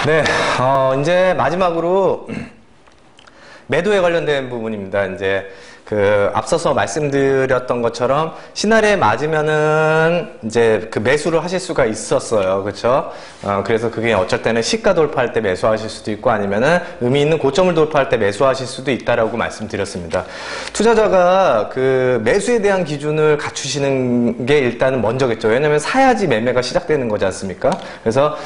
네, 이제 마지막으로 매도에 관련된 부분입니다. 이제 앞서서 말씀드렸던 것처럼 시나리오에 맞으면은 이제 매수를 하실 수가 있었어요. 그렇죠? 그래서 그게 어쩔 때는 시가 돌파할 때 매수하실 수도 있고 아니면은 의미 있는 고점을 돌파할 때 매수하실 수도 있다라고 말씀드렸습니다. 투자자가 매수에 대한 기준을 갖추시는 게 일단은 먼저겠죠. 왜냐면 사야지 매매가 시작되는 거지 않습니까? 그래서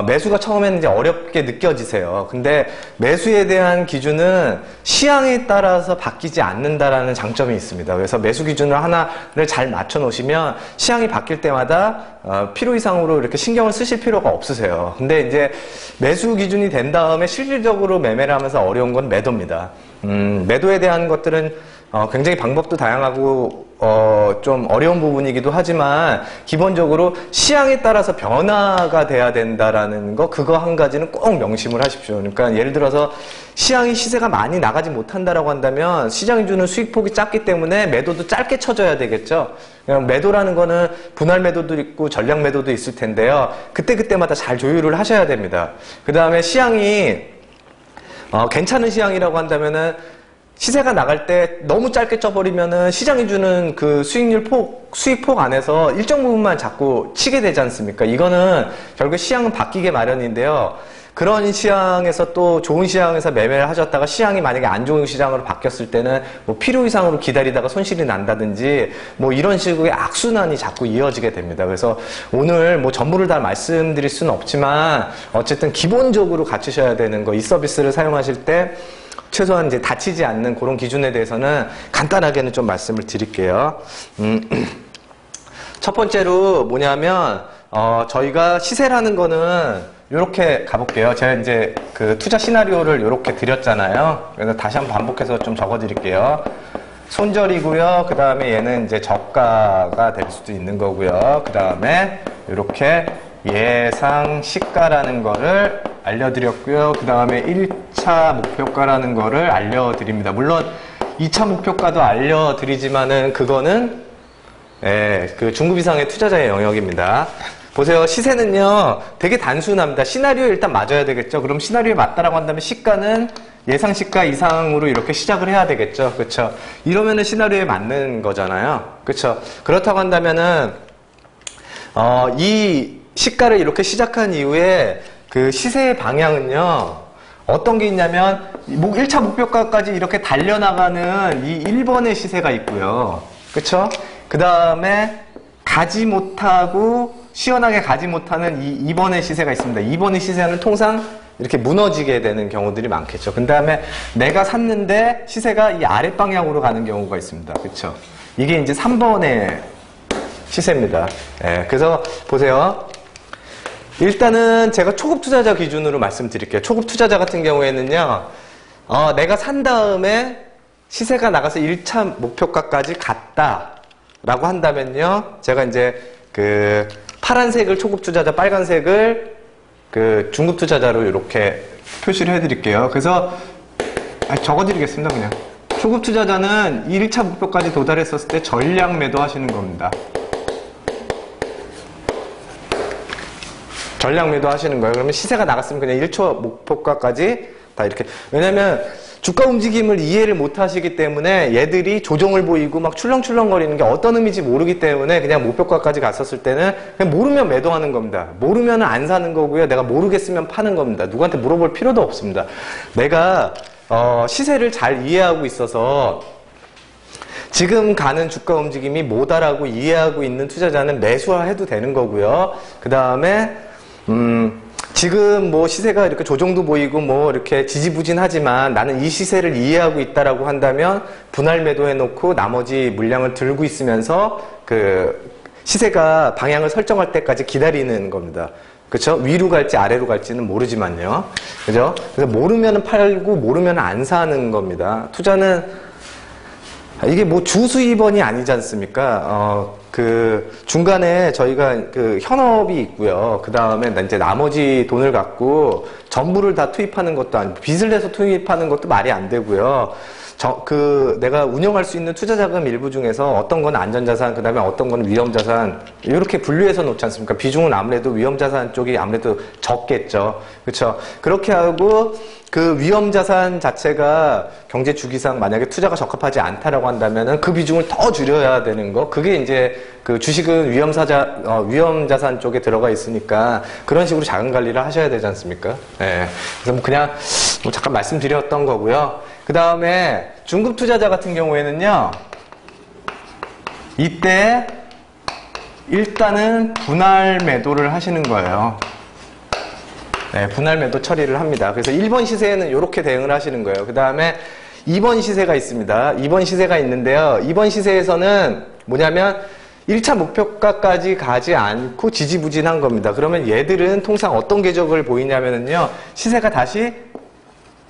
매수가 처음에는 이제 어렵게 느껴지세요. 근데 매수에 대한 기준은 시향에 따라서 바뀌지 않는다라는 장점이 있습니다. 그래서 매수 기준을 하나를 잘 맞춰 놓으시면 시향이 바뀔 때마다 필요 이상으로 이렇게 신경을 쓰실 필요가 없으세요. 근데 이제 매수 기준이 된 다음에 실질적으로 매매를 하면서 어려운 건 매도입니다. 매도에 대한 것들은 굉장히 방법도 다양하고 좀 어려운 부분이기도 하지만 기본적으로 시향에 따라서 변화가 돼야 된다라는 거, 그거 한 가지는 꼭 명심을 하십시오. 그러니까 예를 들어서 시세가 많이 나가지 못한다라고 한다면 시장이 주는 수익폭이 작기 때문에 매도도 짧게 쳐줘야 되겠죠. 매도라는 거는 분할 매도도 있고 전략 매도도 있을 텐데요. 그때마다 잘 조율을 하셔야 됩니다. 그 다음에 시향이 괜찮은 시향이라고 한다면은 시세가 나갈 때 너무 짧게 쪄버리면은 시장이 주는 수익폭 안에서 일정 부분만 자꾸 치게 되지 않습니까? 이거는 결국 시향은 바뀌게 마련인데요. 그런 시향에서 또 좋은 시향에서 매매를 하셨다가 시향이 만약에 안 좋은 시장으로 바뀌었을 때는 뭐 필요 이상으로 기다리다가 손실이 난다든지 뭐 이런 식의 악순환이 자꾸 이어지게 됩니다. 그래서 오늘 뭐 전부를 다 말씀드릴 수는 없지만 어쨌든 기본적으로 갖추셔야 되는 거, 이 서비스를 사용하실 때 최소한 이제 다치지 않는 그런 기준에 대해서는 간단하게는 좀 말씀을 드릴게요. 첫 번째로 뭐냐면 저희가 시세라는 거는 이렇게 가볼게요. 제가 이제 투자 시나리오를 이렇게 드렸잖아요. 그래서 다시 한번 반복해서 좀 적어드릴게요. 손절이고요. 그 다음에 얘는 이제 저가가 될 수도 있는 거고요. 그 다음에 이렇게 예상 시가라는 거를 알려드렸고요. 그 다음에 1차 목표가라는 거를 알려드립니다. 물론 2차 목표가도 알려드리지만은 그거는 중급 이상의 투자자의 영역입니다. 보세요. 시세는요 되게 단순합니다. 시나리오에 일단 맞아야 되겠죠. 그럼 시나리오에 맞다라고 한다면 시가는 예상 시가 이상으로 이렇게 시작을 해야 되겠죠. 그렇죠? 이러면은 시나리오에 맞는 거잖아요. 그렇죠? 그렇다고 한다면은 이 시가를 이렇게 시작한 이후에 시세의 방향은요 어떤 게 있냐면 1차 목표가까지 이렇게 달려나가는 이 1번의 시세가 있고요. 그쵸? 그 다음에 가지 못하고 시원하게 가지 못하는 이 2번의 시세가 있습니다. 2번의 시세는 통상 이렇게 무너지게 되는 경우들이 많겠죠. 그 다음에 내가 샀는데 시세가 이 아랫방향으로 가는 경우가 있습니다. 그쵸? 이게 이제 3번의 시세입니다. 그래서 보세요. 일단은 제가 초급 투자자 기준으로 말씀드릴게요. 초급 투자자 같은 경우에는요, 내가 산 다음에 시세가 나가서 1차 목표가까지 갔다라고 한다면요, 제가 이제 파란색을 초급 투자자, 빨간색을 중급 투자자로 이렇게 표시를 해드릴게요. 그래서 적어드리겠습니다, 그냥. 초급 투자자는 1차 목표까지 도달했었을 때 전략 매도 하시는 겁니다. 전략 매도 하시는 거예요. 그러면 시세가 나갔으면 그냥 1초 목표가까지 다 이렇게. 왜냐면 주가 움직임을 이해를 못 하시기 때문에 얘들이 조정을 보이고 막 출렁출렁거리는 게 어떤 의미인지 모르기 때문에 그냥 목표가까지 갔었을 때는 그냥 모르면 매도하는 겁니다. 모르면 안 사는 거고요. 내가 모르겠으면 파는 겁니다. 누구한테 물어볼 필요도 없습니다. 내가 시세를 잘 이해하고 있어서 지금 가는 주가 움직임이 뭐다라고 이해하고 있는 투자자는 매수해도 되는 거고요. 그 다음에 지금 뭐 시세가 이렇게 조정도 보이고 뭐 이렇게 지지부진하지만 나는 이 시세를 이해하고 있다라고 한다면 분할 매도해 놓고 나머지 물량을 들고 있으면서 시세가 방향을 설정할 때까지 기다리는 겁니다. 그렇죠? 위로 갈지 아래로 갈지는 모르지만요. 그죠? 그래서 모르면 팔고 모르면 안 사는 겁니다. 투자는 이게 뭐 주수입원이 아니지 않습니까? 중간에 저희가 현업이 있고요. 그 다음에 이제 나머지 돈을 갖고 전부를 다 투입하는 것도 아니고 빚을 내서 투입하는 것도 말이 안 되고요. 내가 운영할 수 있는 투자자금 일부 중에서 어떤 건 안전자산, 그 다음에 어떤 건 위험자산, 이렇게 분류해서 놓지 않습니까? 비중은 아무래도 위험자산 쪽이 아무래도 적겠죠. 그렇죠? 그렇게 하고 그 위험자산 자체가 경제 주기상 만약에 투자가 적합하지 않다라고 한다면은 그 비중을 더 줄여야 되는 거. 그게 이제 그 주식은 위험자산 쪽에 들어가 있으니까 그런 식으로 자금 관리를 하셔야 되지 않습니까? 네. 그래서 뭐 그냥 잠깐 말씀드렸던 거고요. 그 다음에 중급 투자자 같은 경우에는요, 이때 일단은 분할 매도를 하시는 거예요. 네, 분할 매도 처리를 합니다. 그래서 1번 시세에는 이렇게 대응을 하시는 거예요. 그 다음에 2번 시세가 있습니다. 2번 시세가 있는데요. 2번 시세에서는 뭐냐면 1차 목표가까지 가지 않고 지지부진한 겁니다. 그러면 얘들은 통상 어떤 궤적을 보이냐면요, 시세가 다시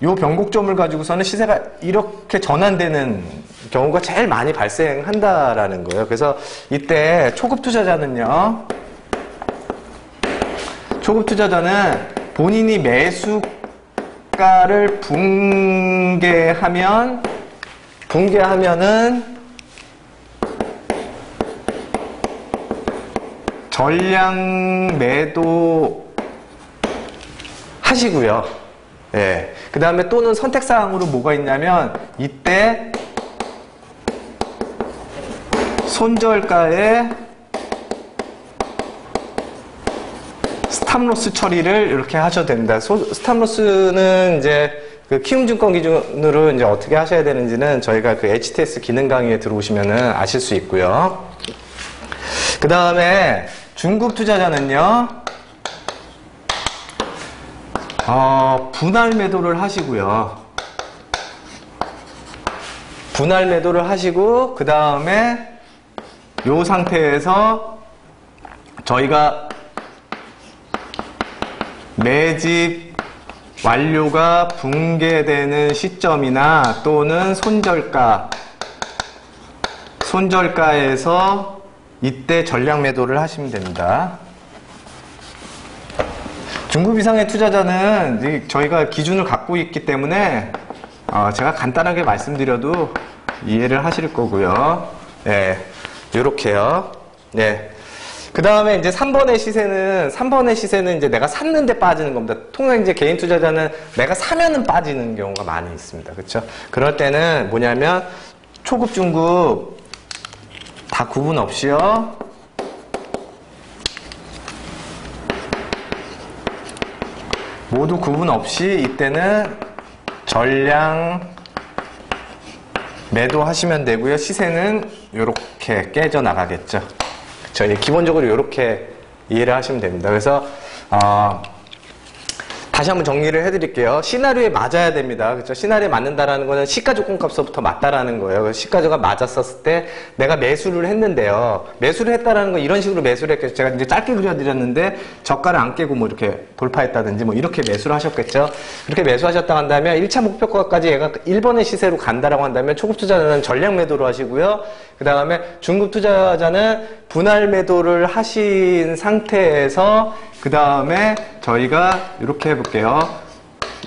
요 변곡점을 가지고서는 시세가 이렇게 전환되는 경우가 제일 많이 발생한다라는 거예요. 그래서 이때 초급 투자자는 본인이 매수가를 붕괴하면은 전량 매도 하시고요. 예. 그 다음에 또는 선택사항으로 뭐가 있냐면, 이때 손절가에 스탑로스 처리를 이렇게 하셔도 됩니다. 스탑로스는 이제 그 키움증권 기준으로 이제 어떻게 하셔야 되는지는 저희가 그 HTS 기능 강의에 들어오시면은 아실 수 있고요. 그 다음에 중급 투자자는요, 분할 매도를 하시고요. 분할 매도를 하시고, 그 다음에 요 상태에서 저희가 매집 완료가 붕괴되는 시점이나 또는 손절가에서 이때 전량 매도를 하시면 됩니다. 중급 이상의 투자자는 저희가 기준을 갖고 있기 때문에 제가 간단하게 말씀드려도 이해를 하실 거고요. 네, 요렇게요. 네. 그 다음에 이제 3번의 시세는 이제 내가 샀는데 빠지는 겁니다. 통상 이제 개인 투자자는 내가 사면은 빠지는 경우가 많이 있습니다. 그렇죠? 그럴 때는 뭐냐면 초급, 중급 다 구분 없이요. 모두 구분 없이 이때는 전량 매도하시면 되고요. 시세는 이렇게 깨져 나가겠죠. 그쵸? 기본적으로 이렇게 이해를 하시면 됩니다. 그래서 다시 한번 정리를 해드릴게요. 시나리오에 맞아야 됩니다. 그렇죠? 시나리오에 맞는다라는 거는 시가 조건값서부터 맞다라는 거예요. 그래서 시가조가 맞았었을 때 내가 매수를 했는데요. 매수를 했다라는 건 이런 식으로 매수를 했겠죠. 제가 이제 짧게 그려드렸는데 저가를 안 깨고 뭐 이렇게 돌파했다든지 뭐 이렇게 매수를 하셨겠죠. 그렇게 매수하셨다 한다면 1차 목표가까지 얘가 1번의 시세로 간다라고 한다면 초급 투자자는 전량 매도로 하시고요. 그 다음에 중급 투자자는 분할 매도를 하신 상태에서 그 다음에 저희가 이렇게 해볼게요.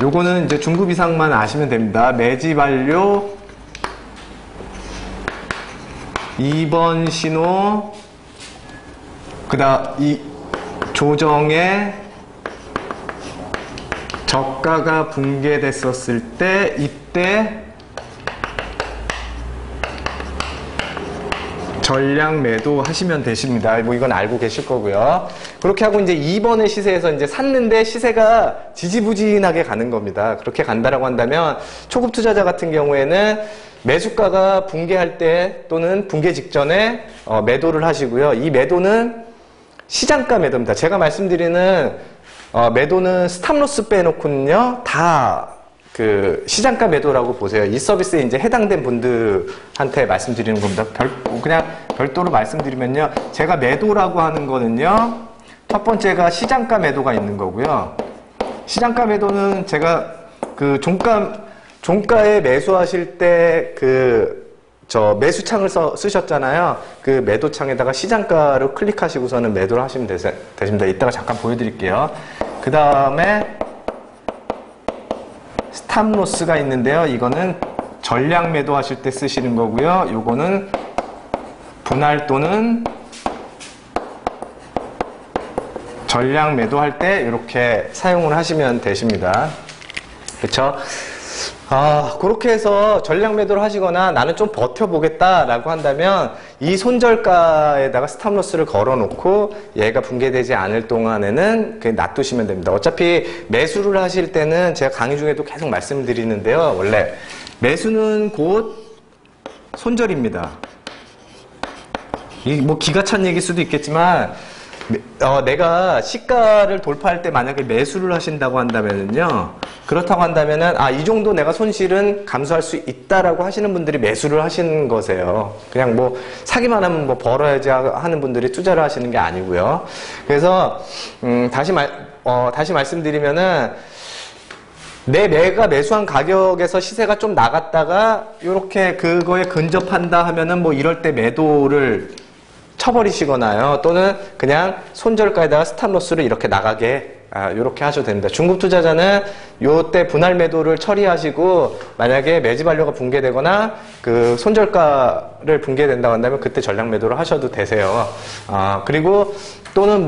요거는 이제 중급 이상만 아시면 됩니다. 매집 완료 2번 신호 그다음 이 조정에 저가가 붕괴됐었을 때 이때 전량 매도 하시면 되십니다. 뭐 이건 알고 계실 거고요. 그렇게 하고 이제 2번의 시세에서 이제 샀는데 시세가 지지부진하게 가는 겁니다. 그렇게 간다라고 한다면 초급 투자자 같은 경우에는 매수가가 붕괴할 때 또는 붕괴 직전에 매도를 하시고요. 이 매도는 시장가 매도입니다. 제가 말씀드리는 매도는 스탑로스 빼놓고는요 다 그 시장가 매도라고 보세요. 이 서비스에 이제 해당된 분들한테 말씀드리는 겁니다. 그냥 별도로 말씀드리면요. 제가 매도라고 하는 거는요. 첫 번째가 시장가 매도가 있는 거고요. 시장가 매도는 제가 그 종가에 매수하실 때 매수창을 쓰셨잖아요. 그 매도창에다가 시장가로 클릭하시고서는 매도를 하시면 되십니다. 이따가 잠깐 보여드릴게요. 그 다음에 스탑로스가 있는데요. 이거는 전량 매도 하실 때 쓰시는 거고요. 요거는 분할 또는 전량 매도할 때 이렇게 사용을 하시면 되십니다. 그렇죠? 그렇게 해서 전량 매도를 하시거나 나는 좀 버텨보겠다라고 한다면 이 손절가에다가 스탑로스를 걸어놓고 얘가 붕괴되지 않을 동안에는 그냥 놔두시면 됩니다. 어차피 매수를 하실 때는 제가 강의 중에도 계속 말씀드리는데요. 원래 매수는 곧 손절입니다. 이게 뭐 기가 찬 얘기일 수도 있겠지만 내가 시가를 돌파할 때 만약에 매수를 하신다고 한다면요. 그렇다고 한다면은 이 정도 내가 손실은 감수할 수 있다라고 하시는 분들이 매수를 하시는 거세요. 그냥 뭐 사기만 하면 뭐 벌어야지 하는 분들이 투자를 하시는 게 아니고요. 그래서 다시 말씀드리면은 내가 매수한 가격에서 시세가 좀 나갔다가 이렇게 그거에 근접한다 하면은 뭐 이럴 때 매도를 쳐버리시거나요. 또는 그냥 손절가에다가 스탑로스를 이렇게 나가게 이렇게 하셔도 됩니다. 중급 투자자는 요때 분할 매도를 처리하시고 만약에 매집 완료가 붕괴되거나 그 손절가를 붕괴된다고 한다면 그때 전량 매도를 하셔도 되세요. 그리고 또는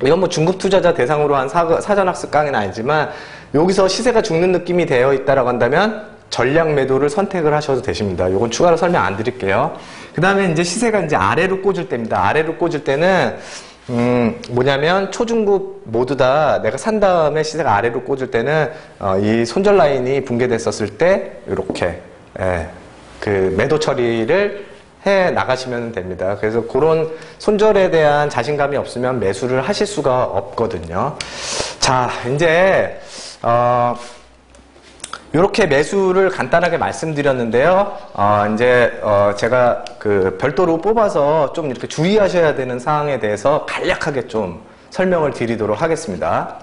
이건 중급 투자자 대상으로 한 사전학습 강의는 아니지만 여기서 시세가 죽는 느낌이 되어 있다라고 한다면 전량 매도를 선택을 하셔도 되십니다. 요건 추가로 설명 안 드릴게요. 그 다음에 이제 시세가 이제 아래로 꽂을 때입니다. 아래로 꽂을 때는, 뭐냐면, 초중급 모두 다 내가 산 다음에 시세가 아래로 꽂을 때는, 이 손절 라인이 붕괴됐었을 때, 이렇게, 그 매도 처리를 해 나가시면 됩니다. 그래서 그런 손절에 대한 자신감이 없으면 매수를 하실 수가 없거든요. 자, 이제, 이렇게 매수를 간단하게 말씀드렸는데요. 이제 제가 그 별도로 뽑아서 좀 이렇게 주의하셔야 되는 사항에 대해서 간략하게 좀 설명을 드리도록 하겠습니다.